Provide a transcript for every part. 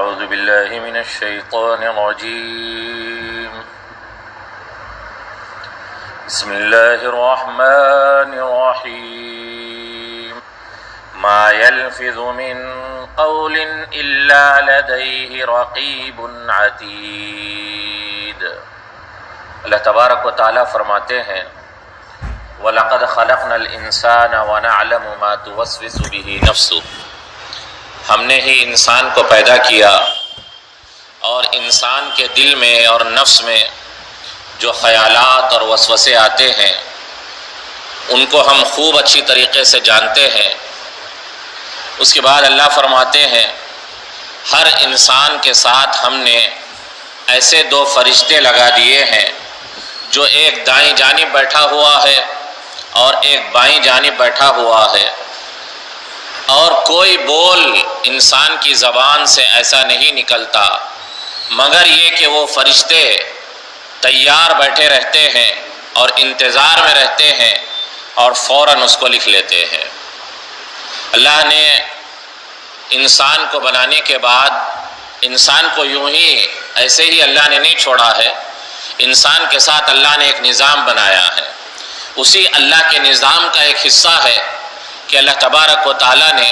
أعوذ بالله من الشيطان الرجيم بسم الله الرحمن الرحيم ما يلفظ من قول إلا لديه رقيب عتيد۔ اللہ تبارک و تعالیٰ فرماتے ہیں وَلَقَدْ خَلَقْنَا الْإِنسَانَ وَنَعْلَمُ مَا تُوَسْوِسُ بِهِ نَفْسُهُ، ہم نے ہی انسان کو پیدا کیا اور انسان کے دل میں اور نفس میں جو خیالات اور وسوسے آتے ہیں ان کو ہم خوب اچھی طریقے سے جانتے ہیں۔ اس کے بعد اللہ فرماتے ہیں ہر انسان کے ساتھ ہم نے ایسے دو فرشتے لگا دیے ہیں، جو ایک دائیں جانب بیٹھا ہوا ہے اور ایک بائیں جانب بیٹھا ہوا ہے، اور کوئی بول انسان کی زبان سے ایسا نہیں نکلتا مگر یہ کہ وہ فرشتے تیار بیٹھے رہتے ہیں اور انتظار میں رہتے ہیں اور فوراً اس کو لکھ لیتے ہیں۔ اللہ نے انسان کو بنانے کے بعد انسان کو یوں ہی ایسے ہی اللہ نے نہیں چھوڑا ہے، انسان کے ساتھ اللہ نے ایک نظام بنایا ہے۔ اسی اللہ کے نظام کا ایک حصہ ہے کہ اللہ تبارک و تعالیٰ نے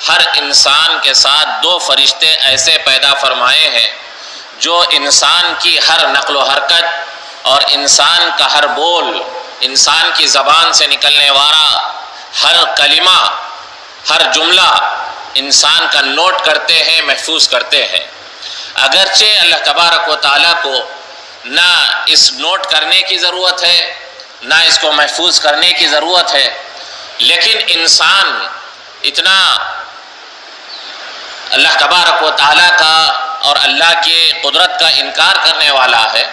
ہر انسان کے ساتھ دو فرشتے ایسے پیدا فرمائے ہیں جو انسان کی ہر نقل و حرکت اور انسان کا ہر بول، انسان کی زبان سے نکلنے والا ہر کلمہ، ہر جملہ انسان کا نوٹ کرتے ہیں، محفوظ کرتے ہیں۔ اگرچہ اللہ تبارک و تعالیٰ کو نہ اس نوٹ کرنے کی ضرورت ہے نہ اس کو محفوظ کرنے کی ضرورت ہے، لیکن انسان اتنا اللہ تبارک و تعالیٰ کا اور اللہ کی قدرت کا انکار کرنے والا ہے،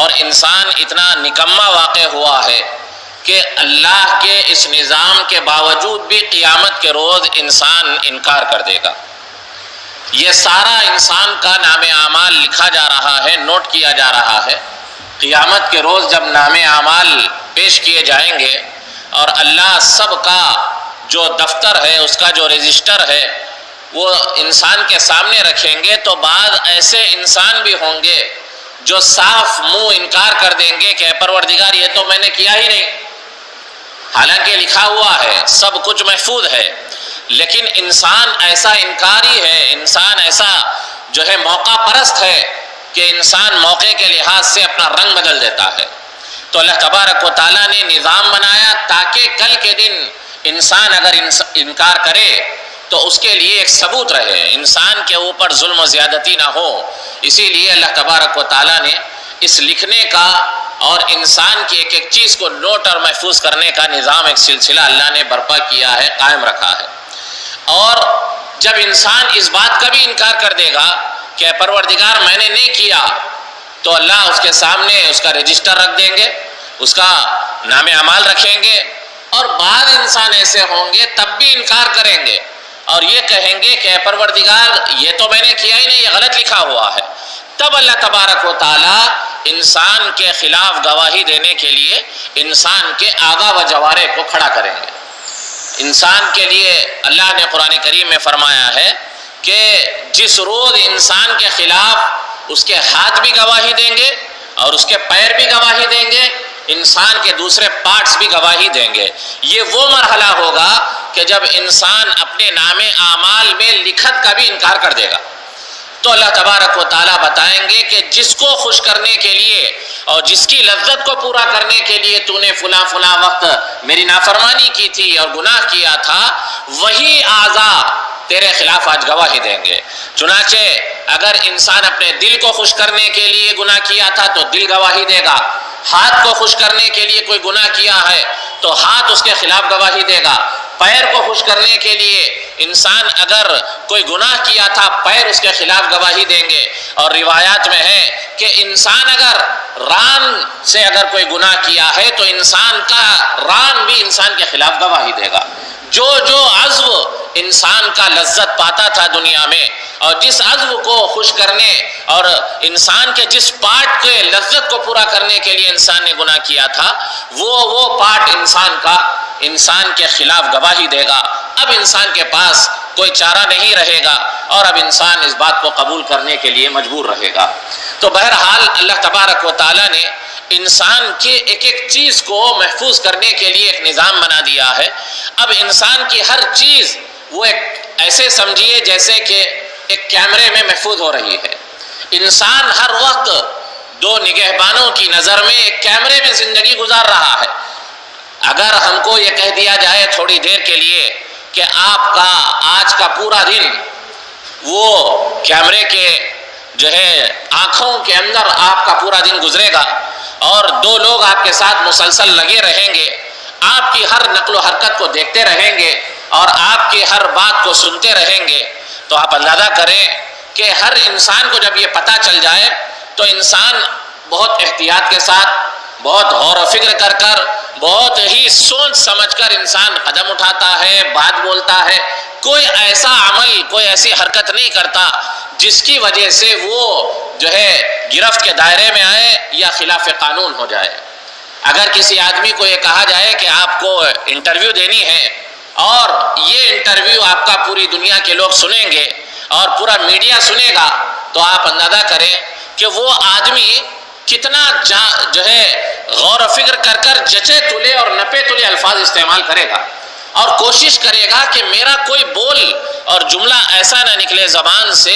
اور انسان اتنا نکما واقع ہوا ہے کہ اللہ کے اس نظام کے باوجود بھی قیامت کے روز انسان انکار کر دے گا۔ یہ سارا انسان کا نام اعمال لکھا جا رہا ہے، نوٹ کیا جا رہا ہے۔ قیامت کے روز جب نام اعمال پیش کیے جائیں گے اور اللہ سب کا جو دفتر ہے، اس کا جو رجسٹر ہے، وہ انسان کے سامنے رکھیں گے تو بعض ایسے انسان بھی ہوں گے جو صاف منہ انکار کر دیں گے کہ اے پروردگار یہ تو میں نے کیا ہی نہیں، حالانکہ لکھا ہوا ہے، سب کچھ محفوظ ہے۔ لیکن انسان ایسا انکاری ہے، انسان ایسا جو ہے موقع پرست ہے کہ انسان موقع کے لحاظ سے اپنا رنگ بدل دیتا ہے۔ تو اللہ تبارک و تعالیٰ نے نظام بنایا تاکہ کل کے دن انسان اگر انکار کرے تو اس کے لیے ایک ثبوت رہے، انسان کے اوپر ظلم و زیادتی نہ ہو۔ اسی لیے اللہ تبارک و تعالیٰ نے اس لکھنے کا اور انسان کی ایک ایک چیز کو نوٹ اور محفوظ کرنے کا نظام، ایک سلسلہ اللہ نے برپا کیا ہے، قائم رکھا ہے۔ اور جب انسان اس بات کا بھی انکار کر دے گا کہ پروردگار میں نے نہیں کیا، تو اللہ اس کے سامنے اس کا رجسٹر رکھ دیں گے، اس کا نام اعمال رکھیں گے، اور بعض انسان ایسے ہوں گے تب بھی انکار کریں گے اور یہ کہیں گے کہ اے پروردگار یہ تو میں نے کیا ہی نہیں، یہ غلط لکھا ہوا ہے۔ تب اللہ تبارک و تعالیٰ انسان کے خلاف گواہی دینے کے لیے انسان کے آگا و جوارے کو کھڑا کریں گے۔ انسان کے لیے اللہ نے قرآن کریم میں فرمایا ہے کہ جس روز انسان کے خلاف اس کے ہاتھ بھی گواہی دیں گے اور اس کے پیر بھی گواہی دیں گے، انسان کے دوسرے پارٹس بھی گواہی دیں گے۔ یہ وہ مرحلہ ہوگا کہ جب انسان اپنے نام اعمال میں لکھت کا بھی انکار کر دے گا۔ تو اللہ تبارک و تعالیٰ بتائیں گے کہ جس کو خوش کرنے کے لیے اور جس کی لذت کو پورا کرنے کے لیے تو نے فلاں فلاں وقت میری نافرمانی کی تھی اور گناہ کیا تھا، وہی اعضاء تیرے خلاف آج گواہی دیں گے۔ چنانچہ اگر انسان اپنے دل کو خوش کرنے کے لیے گناہ کیا تھا تو دل گواہی دے گا، ہاتھ کو خوش کرنے کے لیے کوئی گناہ کیا ہے تو ہاتھ اس کے خلاف گواہی دے گا، پیر کو خوش کرنے کے لیے انسان اگر کوئی گناہ کیا تھا پیر اس کے خلاف گواہی دیں گے۔ اور روایات میں ہے کہ انسان اگر ران سے اگر کوئی گناہ کیا ہے تو انسان کا ران بھی انسان کے خلاف گواہی دے گا۔ جو عضو انسان کا لذت پاتا تھا دنیا میں اور جس عضو کو خوش کرنے اور انسان کے جس پارٹ کے لذت کو پورا کرنے کے لیے انسان نے گناہ کیا تھا، وہ پارٹ انسان کے خلاف گواہی دے گا۔ اب انسان کے پاس کوئی چارہ نہیں رہے گا اور اب انسان اس بات کو قبول کرنے کے لیے مجبور رہے گا۔ تو بہرحال اللہ تبارک و تعالیٰ نے انسان کے ایک ایک چیز کو محفوظ کرنے کے لیے ایک نظام بنا دیا ہے۔ اب انسان کی ہر چیز وہ ایک ایسے سمجھیے جیسے کہ ایک کیمرے میں محفوظ ہو رہی ہے۔ انسان ہر وقت دو نگہبانوں کی نظر میں ایک کیمرے میں زندگی گزار رہا ہے۔ اگر ہم کو یہ کہہ دیا جائے تھوڑی دیر کے لیے کہ آپ کا آج کا پورا دن وہ کیمرے کے جو ہے آنکھوں کے اندر آپ کا پورا دن گزرے گا اور دو لوگ آپ کے ساتھ مسلسل لگے رہیں گے، آپ کی ہر نقل و حرکت کو دیکھتے رہیں گے اور آپ کی ہر بات کو سنتے رہیں گے، تو آپ اندازہ کریں کہ ہر انسان کو جب یہ پتہ چل جائے تو انسان بہت احتیاط کے ساتھ، بہت غور و فکر کر کر، بہت ہی سوچ سمجھ کر انسان قدم اٹھاتا ہے، بات بولتا ہے۔ کوئی ایسا عمل، کوئی ایسی حرکت نہیں کرتا جس کی وجہ سے وہ جو ہے گرفت کے دائرے میں آئے یا خلاف قانون ہو جائے۔ اگر کسی آدمی کو یہ کہا جائے کہ آپ کو انٹرویو دینی ہے اور یہ انٹرویو آپ کا پوری دنیا کے لوگ سنیں گے اور پورا میڈیا سنے گا، تو آپ اندازہ کریں کہ وہ آدمی کتنا جو ہے غور و فکر کر کر جچے تلے اور نپے تلے الفاظ استعمال کرے گا اور کوشش کرے گا کہ میرا کوئی بول اور جملہ ایسا نہ نکلے زبان سے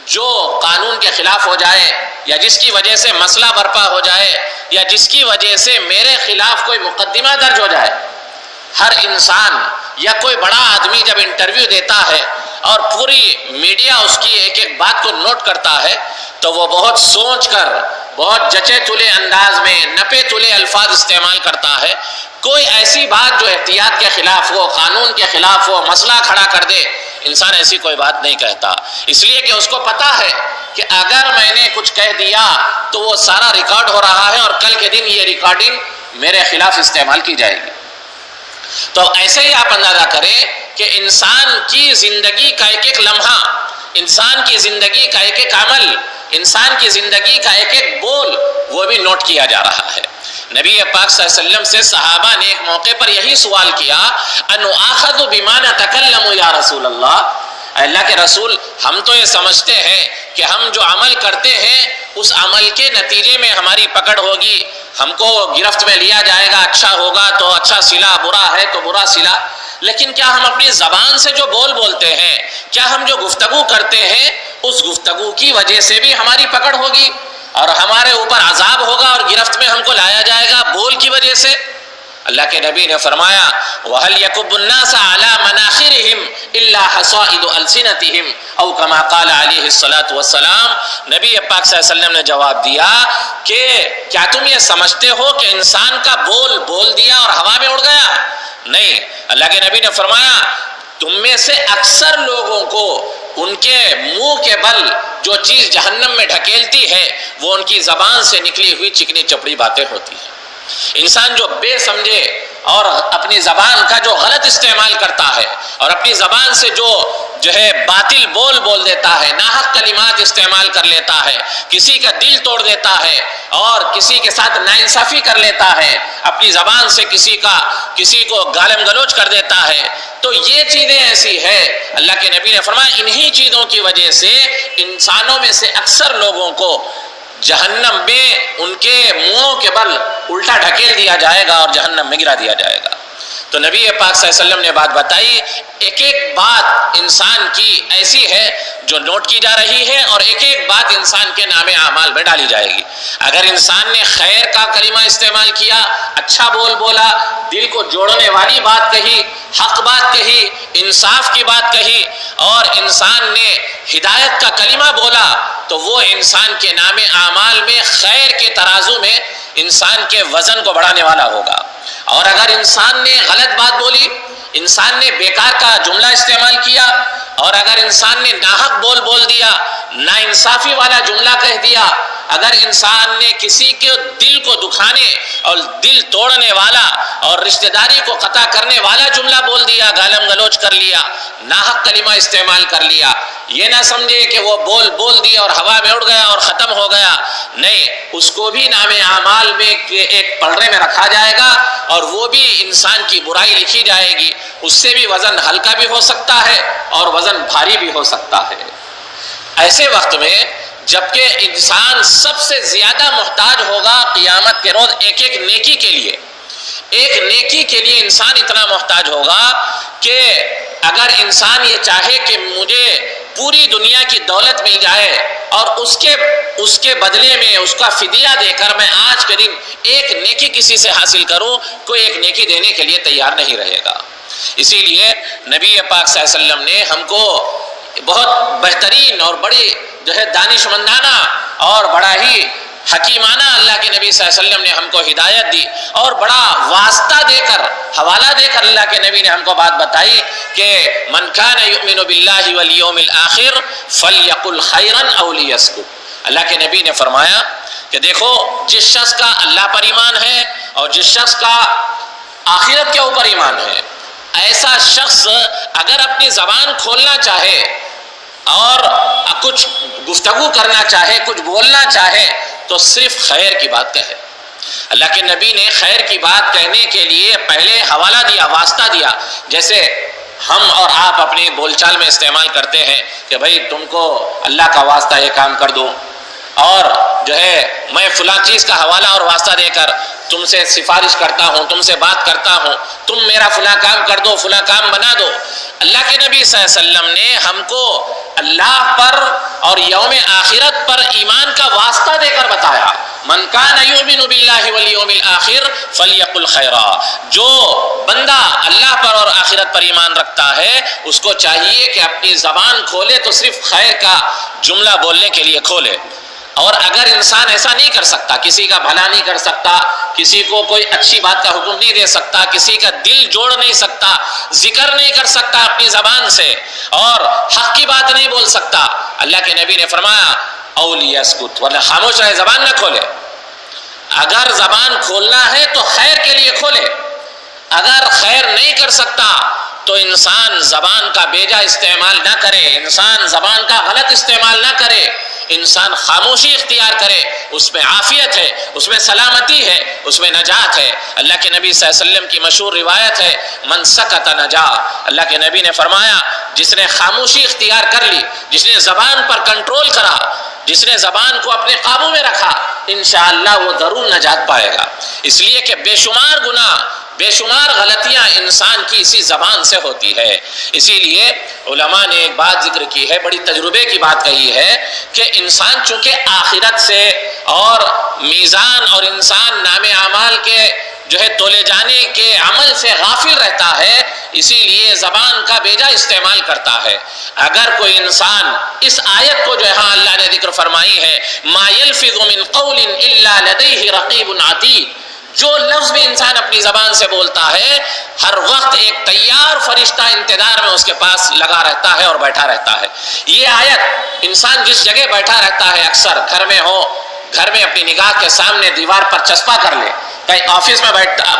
جو قانون کے خلاف ہو جائے یا جس کی وجہ سے مسئلہ برپا ہو جائے یا جس کی وجہ سے میرے خلاف کوئی مقدمہ درج ہو جائے۔ ہر انسان یا کوئی بڑا آدمی جب انٹرویو دیتا ہے اور پوری میڈیا اس کی ایک ایک بات کو نوٹ کرتا ہے تو وہ بہت سوچ کر، بہت جچے تلے انداز میں، نپے تلے الفاظ استعمال کرتا ہے۔ کوئی ایسی بات جو احتیاط کے خلاف ہو، قانون کے خلاف ہو، مسئلہ کھڑا کر دے، انسان ایسی کوئی بات نہیں کہتا، اس لیے کہ اس کو پتا ہے کہ اگر میں نے کچھ کہہ دیا تو وہ سارا ریکارڈ ہو رہا ہے اور کل کے دن یہ ریکارڈنگ میرے خلاف استعمال کی جائے گی۔ تو ایسے ہی آپ اندازہ کریں کہ انسان کی زندگی کا ایک ایک لمحہ، انسان کی زندگی کا ایک ایک عمل، انسان کی زندگی کا ایک ایک بول وہ بھی نوٹ کیا جا رہا ہے۔ نبی پاک صلی اللہ علیہ وسلم سے صحابہ نے ایک موقع پر یہی سوال کیا، انؤاخذ بما نتکلم یا رسول اللہ، اللہ کے رسول ہم تو یہ سمجھتے ہیں کہ ہم جو عمل کرتے ہیں اس عمل کے نتیجے میں ہماری پکڑ ہوگی، ہم کو گرفت میں لیا جائے گا، اچھا ہوگا تو اچھا صلہ، برا ہے تو برا صلہ، لیکن کیا ہم اپنی زبان سے جو بولتے ہیں، کیا ہم جو گفتگو کرتے ہیں اس گفتگو کی وجہ سے بھی ہماری پکڑ ہوگی اور ہمارے اوپر عذاب ہوگا اور گرفت میں ہم کو لایا جائے گا بول کی وجہ سے؟ اللہ کے نبی نے فرمایا وَهَلْ يَكُبُّ النَّاسَ عَلَى مَنَاخِرِهِمْ إِلَّا حَصَائِدُ أَلْسِنَتِهِمْ أَوْ كَمَا قَالَ عَلَيْهِ الصَّلَاةُ وَالسَّلَامُ۔ نبی پاک صلی اللہ علیہ وسلم نے جواب دیا کہ کیا تم یہ سمجھتے ہو کہ انسان کا بول دیا اور ہوا میں اڑ گیا؟ نہیں، اللہ کے نبی نے فرمایا تم میں سے اکثر لوگوں کو ان کے منہ کے بل جو چیز جہنم میں ڈھکیلتی ہے وہ ان کی زبان سے نکلی ہوئی چکنی چپڑی باتیں ہوتی ہیں۔ انسان جو بے سمجھے اور اپنی زبان کا جو غلط استعمال کرتا ہے اور اپنی زبان سے جو ہے باطل بول دیتا ہے، ناحق کلمات استعمال کر لیتا ہے، کسی کا دل توڑ دیتا ہے اور کسی کے ساتھ ناانصافی کر لیتا ہے، اپنی زبان سے کسی کو گالم گلوچ کر دیتا ہے، تو یہ چیزیں ایسی ہے اللہ کے نبی نے فرمایا انہی چیزوں کی وجہ سے انسانوں میں سے اکثر لوگوں کو جہنم میں ان کے منہوں کے بل الٹا ڈھکیل دیا جائے گا اور جہنم میں گرا دیا جائے گا۔ تو نبی پاک صلی اللہ علیہ وسلم نے بات بتائی، ایک ایک بات انسان کی ایسی ہے جو نوٹ کی جا رہی ہے اور ایک ایک بات انسان کے نام اعمال میں ڈالی جائے گی۔ اگر انسان نے خیر کا کلمہ استعمال کیا، اچھا بولا، دل کو جوڑنے والی بات کہی، حق بات کہی، انصاف کی بات کہی اور انسان نے ہدایت کا کلمہ بولا تو وہ انسان کے نام اعمال میں خیر کے ترازو میں انسان کے وزن کو بڑھانے والا ہوگا۔ اور اگر انسان نے غلط بات بولی، انسان نے بیکار کا جملہ استعمال کیا اور اگر انسان نے ناحق بول دیا، ناانصافی والا جملہ کہہ دیا اگر انسان نے کسی کے دل کو دکھانے اور دل توڑنے والا اور رشتہ داری کو قطع کرنے والا جملہ بول دیا، گالم گلوچ کر لیا، ناحق کلمہ استعمال کر لیا، یہ نہ سمجھے کہ وہ بول دیا اور ہوا میں اڑ گیا اور ختم ہو گیا، نہیں، اس کو بھی نام اعمال میں ایک پلڑے میں رکھا جائے گا اور وہ بھی انسان کی برائی لکھی جائے گی، اس سے بھی وزن ہلکا بھی ہو سکتا ہے اور وزن بھاری بھی ہو سکتا ہے۔ ایسے وقت میں جبکہ انسان سب سے زیادہ محتاج ہوگا قیامت کے روز ایک نیکی کے لیے، ایک نیکی کے لیے انسان اتنا محتاج ہوگا کہ اگر انسان یہ چاہے کہ مجھے پوری دنیا کی دولت مل جائے اور اس کے بدلے میں اس کا فدیہ دے کر میں آج کے دن ایک نیکی کسی سے حاصل کروں، کوئی ایک نیکی دینے کے لیے تیار نہیں رہے گا۔ اسی لیے نبی پاک صلی اللہ علیہ وسلم نے ہم کو بہت بہترین اور بڑی دانش مندانہ اور بڑا ہی حکیمانہ اللہ کے نبی صلی اللہ علیہ وسلم نے ہم کو ہدایت دی اور بڑا واسطہ دے کر، حوالہ دے کر اللہ کے نبی نے ہم کو بات بتائی کہ من کان یؤمن باللہ والیوم الآخر فلیقل خیرا او لیسکت۔ اللہ کے نبی نے فرمایا کہ دیکھو، جس شخص کا اللہ پر ایمان ہے اور جس شخص کا آخرت کے اوپر ایمان ہے، ایسا شخص اگر اپنی زبان کھولنا چاہے اور کچھ گفتگو کرنا چاہے، کچھ بولنا چاہے تو صرف خیر کی بات کہے۔ اللہ کے نبی نے خیر کی بات کہنے کے لیے پہلے حوالہ دیا، واسطہ دیا، جیسے ہم اور آپ اپنی بول چال میں استعمال کرتے ہیں کہ بھائی تم کو اللہ کا واسطہ یہ کام کر دوں، اور میں فلاں چیز کا حوالہ اور واسطہ دے کر تم سے سفارش کرتا ہوں، تم سے بات کرتا ہوں، تم میرا فلاں کام کر دو، فلاں کام بنا دو۔ اللہ کے نبی صلی اللہ علیہ وسلم نے ہم کو اللہ پر اور یوم آخرت پر ایمان کا واسطہ دے کر بتایا، من کان یؤمن باللہ والیوم الآخر فلیقل خیرا۔ جو بندہ اللہ پر اور آخرت پر ایمان رکھتا ہے اس کو چاہیے کہ اپنی زبان کھولے تو صرف خیر کا جملہ بولنے کے لیے کھولے، اور اگر انسان ایسا نہیں کر سکتا، کسی کا بھلا نہیں کر سکتا، کسی کو کوئی اچھی بات کا حکم نہیں دے سکتا، کسی کا دل جوڑ نہیں سکتا، ذکر نہیں کر سکتا اپنی زبان سے اور حق کی بات نہیں بول سکتا، اللہ کے نبی نے فرمایا او لیسکت، ورنہ خاموش رہے، زبان نہ کھولے۔ اگر زبان کھولنا ہے تو خیر کے لیے کھولے، اگر خیر نہیں کر سکتا تو انسان زبان کا بیجا استعمال نہ کرے، انسان زبان کا غلط استعمال نہ کرے، انسان خاموشی اختیار کرے، اس میں عافیت ہے، اس میں سلامتی ہے، اس میں نجات ہے۔ اللہ کے نبی صلی اللہ علیہ وسلم کی مشہور روایت ہے من سکت نجا۔ اللہ کے نبی نے فرمایا جس نے خاموشی اختیار کر لی، جس نے زبان پر کنٹرول کرا، جس نے زبان کو اپنے قابو میں رکھا، انشاءاللہ وہ ضرور نجات پائے گا۔ اس لیے کہ بے شمار گناہ، بے شمار غلطیاں انسان کی اسی زبان سے ہوتی ہے۔ اسی لیے علماء نے ایک بات ذکر کی ہے، بڑی تجربے کی بات کہی ہے کہ انسان چونکہ آخرت سے اور میزان اور انسان نام اعمال کے تولے جانے کے عمل سے غافل رہتا ہے، اسی لیے زبان کا بیجا استعمال کرتا ہے۔ اگر کوئی انسان اس آیت کو اللہ نے ذکر فرمائی ہے ما یلفظ من قول الا لدیہ رقیب عتید، جو لفظ بھی انسان اپنی زبان سے بولتا ہے ہر وقت ایک تیار فرشتہ انتظار میں اس کے پاس لگا رہتا ہے اور بیٹھا رہتا ہے۔ یہ آیت انسان جس جگہ بیٹھا رہتا ہے، اکثر گھر میں ہو، گھر میں اپنی نگاہ کے سامنے دیوار پر چسپا کر لے، کہیں آفس میں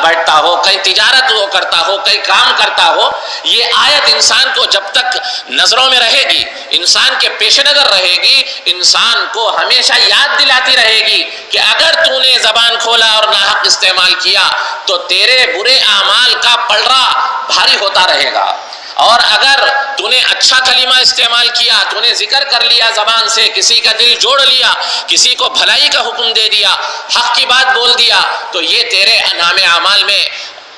بیٹھتا ہو، کہیں تجارت وہ کرتا ہو، کہیں کام کرتا ہو، یہ آیت انسان کو جب تک نظروں میں رہے گی، انسان کے پیش نظر رہے گی، انسان کو ہمیشہ یاد دلاتی رہے گی کہ اگر تو نے زبان کھولا اور ناحق استعمال کیا تو تیرے برے اعمال کا پلڑا بھاری ہوتا رہے گا، اور اگر تو نے اچھا کلمہ استعمال کیا، تو نے ذکر کر لیا زبان سے، کسی کا دل جوڑ لیا، کسی کو بھلائی کا حکم دے دیا، حق کی بات بول دیا، تو یہ تیرے نام اعمال میں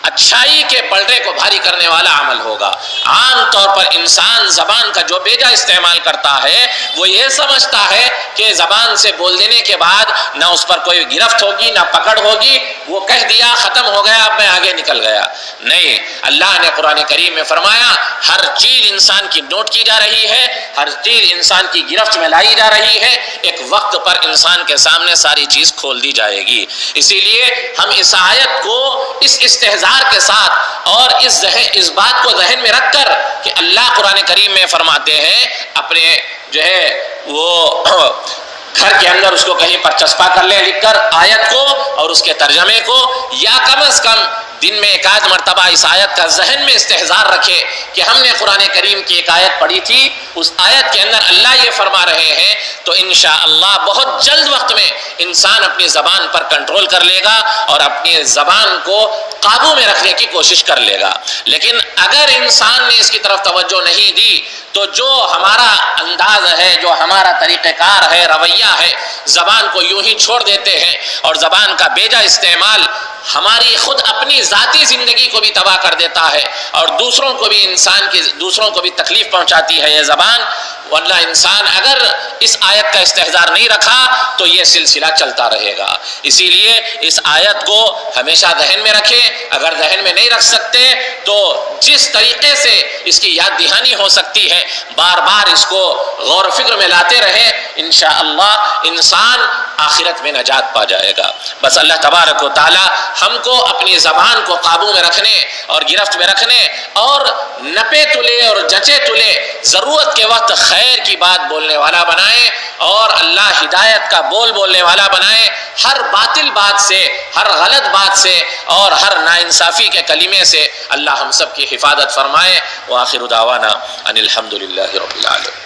اچھائی کے پلڑے کو بھاری کرنے والا عمل ہوگا۔ عام طور پر انسان زبان کا جو بیجا استعمال کرتا ہے وہ یہ سمجھتا ہے کہ زبان سے بول دینے کے بعد نہ اس پر کوئی گرفت ہوگی، نہ پکڑ ہوگی، وہ کہہ دیا ختم ہو گیا، اب میں آگے نکل گیا۔ نہیں، اللہ نے قرآن کریم میں فرمایا ہر چیز انسان کی نوٹ کی جا رہی ہے، ہر چیز انسان کی گرفت میں لائی جا رہی ہے، ایک وقت پر انسان کے سامنے ساری چیز کھول دی جائے گی۔ اسی لیے ہم اس آیت کو اس استحضار کے ساتھ اور اس بات کو ذہن میں رکھ کر کہ اللہ قرآن کریم میں فرماتے ہیں اپنے وہ سر کے اندر اس کو کہیں پر چسپا کر لیں لکھ کر آیت کو اور اس کے ترجمے کو، یا کم از کم دن میں ایک آدھ مرتبہ اس آیت کا ذہن میں استحضار رکھے کہ ہم نے قرآن کریم کی ایک آیت پڑھی تھی، اس آیت کے اندر اللہ یہ فرما رہے ہیں، تو انشاءاللہ بہت جلد وقت میں انسان اپنی زبان پر کنٹرول کر لے گا اور اپنی زبان کو قابو میں رکھنے کی کوشش کر لے گا۔ لیکن اگر انسان نے اس کی طرف توجہ نہیں دی تو جو ہمارا انداز ہے، جو ہمارا طریقہ کار ہے، رویہ ہے، زبان کو یوں ہی چھوڑ دیتے ہیں اور زبان کا بیجا استعمال ہماری خود اپنی ذاتی زندگی کو بھی تباہ کر دیتا ہے اور دوسروں کو بھی تکلیف پہنچاتی ہے یہ زبان۔ ورنہ انسان اگر اس آیت کا استحضار نہیں رکھا تو یہ سلسلہ چلتا رہے گا۔ اسی لیے اس آیت کو ہمیشہ ذہن میں رکھیں، اگر ذہن میں نہیں رکھ سکتے تو جس طریقے سے اس کی یاد دہانی ہو سکتی ہے بار بار اس کو غور و فکر میں لاتے رہے، انشاءاللہ انسان آخرت میں نجات پا جائے گا۔ بس اللہ تبارک و تعالی ہم کو اپنی زبان کو قابو میں رکھنے اور گرفت میں رکھنے اور نپے تلے اور جچے تلے ضرورت کے وقت خیر کی بات بولنے والا بنائے اور اللہ ہدایت کا بولنے والا بنائے، ہر باطل بات سے، ہر غلط بات سے اور ہر ناانصافی کے کلمے سے اللہ ہم سب کی حفاظت فرمائے۔ وآخر دعوانا ان الحمد للہ رب العالمین۔